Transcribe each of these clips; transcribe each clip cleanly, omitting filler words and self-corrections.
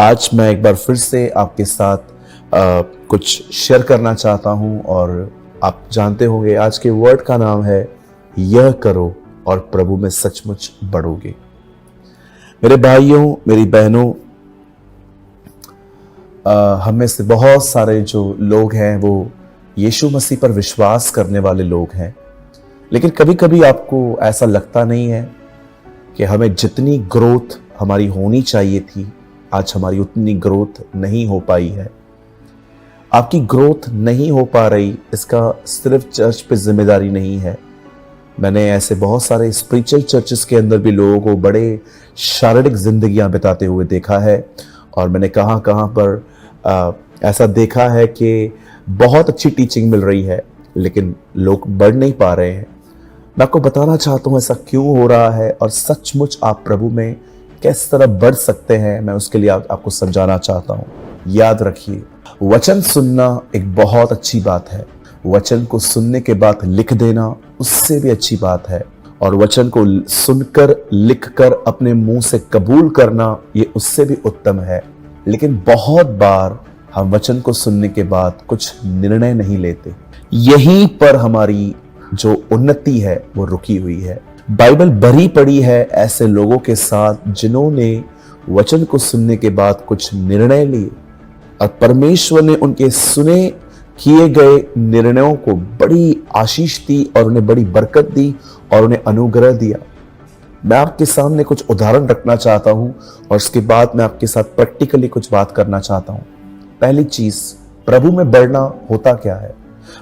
आज मैं एक बार फिर से आपके साथ कुछ शेयर करना चाहता हूं और आप जानते होंगे आज के वर्ड का नाम है यह करो और प्रभु में सचमुच बढ़ोगे। मेरे भाइयों, मेरी बहनों, हम में से बहुत सारे जो लोग हैं वो यीशु मसीह पर विश्वास करने वाले लोग हैं, लेकिन कभी कभी आपको ऐसा लगता नहीं है कि हमें जितनी ग्रोथ हमारी होनी चाहिए थी, आज हमारी उतनी ग्रोथ नहीं हो पाई है। आपकी ग्रोथ नहीं हो पा रही, इसका सिर्फ चर्च पे जिम्मेदारी नहीं है। मैंने ऐसे बहुत सारे स्पिरिचुअल चर्चेस के अंदर भी लोगों को बड़े शारीरिक जिंदगियां बिताते हुए देखा है और मैंने कहां पर ऐसा देखा है कि बहुत अच्छी टीचिंग मिल रही है लेकिन लोग बढ़ नहीं पा रहे हैं। मैं आपको बताना चाहता हूं ऐसा क्यों हो रहा है और सचमुच आप प्रभु में किस तरह बढ़ सकते हैं, मैं उसके लिए आपको समझाना चाहता हूं। याद रखिए, वचन सुनना एक बहुत अच्छी बात है, वचन को सुनने के बाद लिख देना उससे भी अच्छी बात है, और वचन को सुनकर लिखकर अपने मुंह से कबूल करना ये उससे भी उत्तम है। लेकिन बहुत बार हम वचन को सुनने के बाद कुछ निर्णय नहीं लेते, यहीं पर हमारी जो उन्नति है वो रुकी हुई है। बाइबल भरी पड़ी है ऐसे लोगों के साथ जिन्होंने वचन को सुनने के बाद कुछ निर्णय लिए और परमेश्वर ने उनके सुने किए गए निर्णयों को बड़ी आशीष दी और उन्हें बड़ी बरकत दी और उन्हें अनुग्रह दिया। मैं आपके सामने कुछ उदाहरण रखना चाहता हूं और उसके बाद मैं आपके साथ प्रैक्टिकली कुछ बात करना चाहता हूं। पहली चीज, प्रभु में बढ़ना होता क्या है?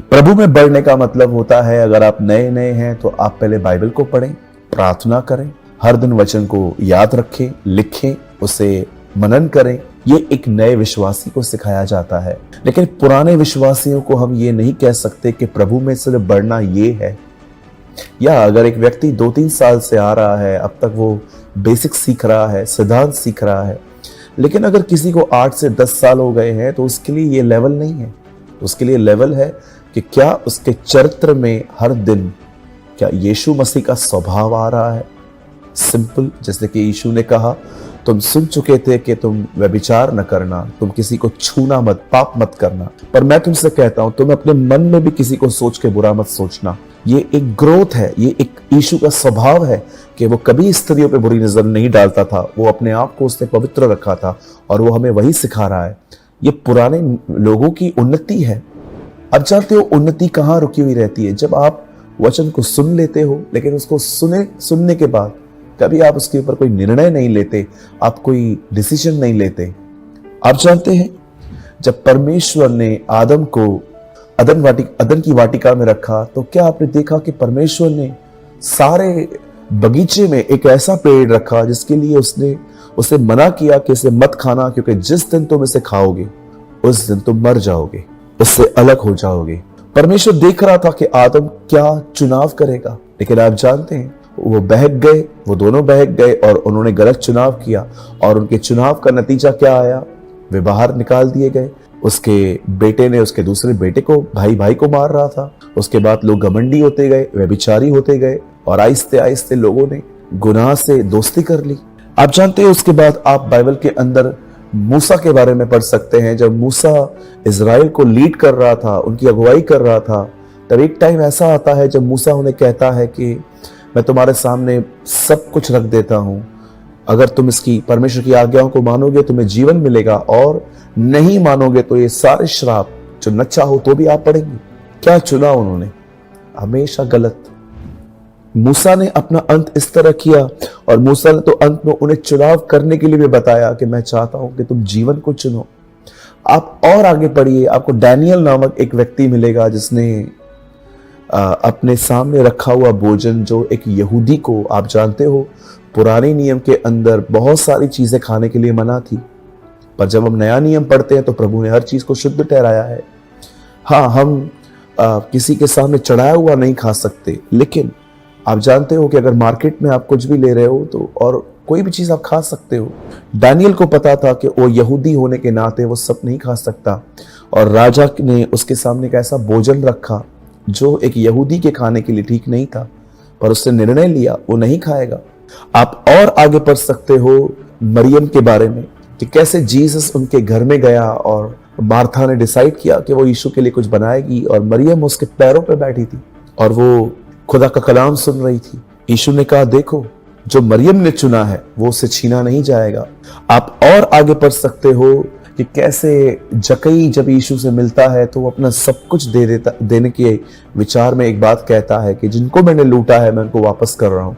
प्रभु में बढ़ने का मतलब होता है, अगर आप नए नए हैं तो आप पहले बाइबल को पढ़ें, प्रार्थना करें, हर दिन वचन को याद रखें, लिखें, उसे मनन करें। ये एक नए विश्वासी को सिखाया जाता है। लेकिन पुराने विश्वासियों को हम ये नहीं कह सकते कि प्रभु में सिर्फ बढ़ना ये है। या अगर एक व्यक्ति 2-3 साल से आ रहा है, अब तक वो बेसिक सीख रहा है, सिद्धांत सीख रहा है, लेकिन अगर किसी को 8 से 10 साल हो गए हैं तो उसके लिए ये लेवल नहीं है। उसके लिए लेवल है कि क्या उसके चरित्र में हर दिन क्या यीशु मसीह का स्वभाव आ रहा है। सिंपल, जैसे कि यीशु ने कहा, तुम सुन चुके थे कि तुम व्यभिचार न करना, तुम किसी को छूना मत, पाप मत करना, पर मैं तुमसे कहता हूं तुम अपने मन में भी किसी को सोच के बुरा मत सोचना। ये एक ग्रोथ है, ये एक यीशु का स्वभाव है कि वो कभी स्त्रियों पे बुरी नजर नहीं डालता था, वो अपने आप को उसने पवित्र रखा था और वो हमें वही सिखा रहा है। ये पुराने लोगों की उन्नति है। अब जानते हो उन्नति कहाँ रुकी हुई रहती है? जब आप वचन को सुन लेते हो लेकिन उसको सुनने के बाद कभी आप उसके ऊपर कोई निर्णय नहीं लेते, आप कोई डिसीजन नहीं लेते। आप जानते हैं जब परमेश्वर ने आदम को अदन की वाटिका में रखा तो क्या आपने देखा कि परमेश्वर ने सारे बगीचे में एक ऐसा पेड़ रखा जिसके लिए उसने उसे मना किया कि इसे मत खाना, क्योंकि जिस दिन तुम इसे खाओगे उस दिन तुम मर जाओगे, उससे अलग हो जाओगे। परमेश्वर देख रहा था कि आदम क्या चुनाव करेगा, लेकिन आप जानते हैं वो बहक गए, वो दोनों बहक गए और उन्होंने गलत चुनाव किया और उनके चुनाव का नतीजा क्या आया? वे बाहर निकाल दिए गए। उसके बेटे ने उसके दूसरे बेटे को, भाई को मार रहा था। उसके बाद लोग घमंडी होते गए, व्यभिचारी होते गए और आहिस्ते आहिस्ते लोगों ने गुनाह से दोस्ती कर ली। आप जानते हैं उसके बाद आप बाइबल के अंदर मूसा के बारे में पढ़ सकते हैं। जब मूसा इजराइल को लीड कर रहा था, उनकी अगुवाई कर रहा था, तब एक टाइम ऐसा आता है जब मूसा उन्हें कहता है कि मैं तुम्हारे सामने सब कुछ रख देता हूं, अगर तुम इसकी परमेश्वर की आज्ञाओं को मानोगे तुम्हें जीवन मिलेगा और नहीं मानोगे तो ये सारे श्राप जो न चाहो तो भी आप पड़ेंगे। क्या चुना उन्होंने? हमेशा गलत। मूसा ने अपना अंत इस तरह किया और मूसा ने तो अंत में उन्हें चुनाव करने के लिए भी बताया कि मैं चाहता हूं कि तुम जीवन को चुनो। आप और आगे पढ़िए, आपको डैनियल नामक एक व्यक्ति मिलेगा जिसने अपने सामने रखा हुआ भोजन, जो एक यहूदी को, आप जानते हो पुराने नियम के अंदर बहुत सारी चीजें खाने के लिए मना थी, पर जब हम नया नियम पढ़ते हैं तो प्रभु ने हर चीज को शुद्ध ठहराया है। हाँ, हम किसी के सामने चढ़ाया हुआ नहीं खा सकते, लेकिन आप जानते हो कि अगर मार्केट में आप कुछ भी ले रहे हो तो और कोई भी चीज आप खा सकते हो। दानियल को पता था कि वो यहूदी होने के नाते वो सब नहीं खा सकता और राजा ने उसके सामने एक ऐसा भोजन रखा जो एक यहूदी के खाने के लिए ठीक नहीं था, पर उसने निर्णय लिया वो नहीं खाएगा। आप और आगे पढ़ सकते हो मरियम के बारे में। कि कैसे जीसस उनके घर में गया और मार्था ने डिसाइड किया कि वो यीशु के लिए कुछ बनाएगी और मरियम उसके पैरों पे बैठी थी और वो खुदा का कलाम सुन रही थी। यीशु ने कहा, देखो जो मरियम ने चुना है वो उससे छीना नहीं जाएगा। आप और आगे पढ़ सकते हो कि कैसे जकई जब यीशु से मिलता है तो वो अपना सब कुछ देने के विचार में एक बात कहता है कि जिनको मैंने लूटा है मैं उनको वापस कर रहा हूं।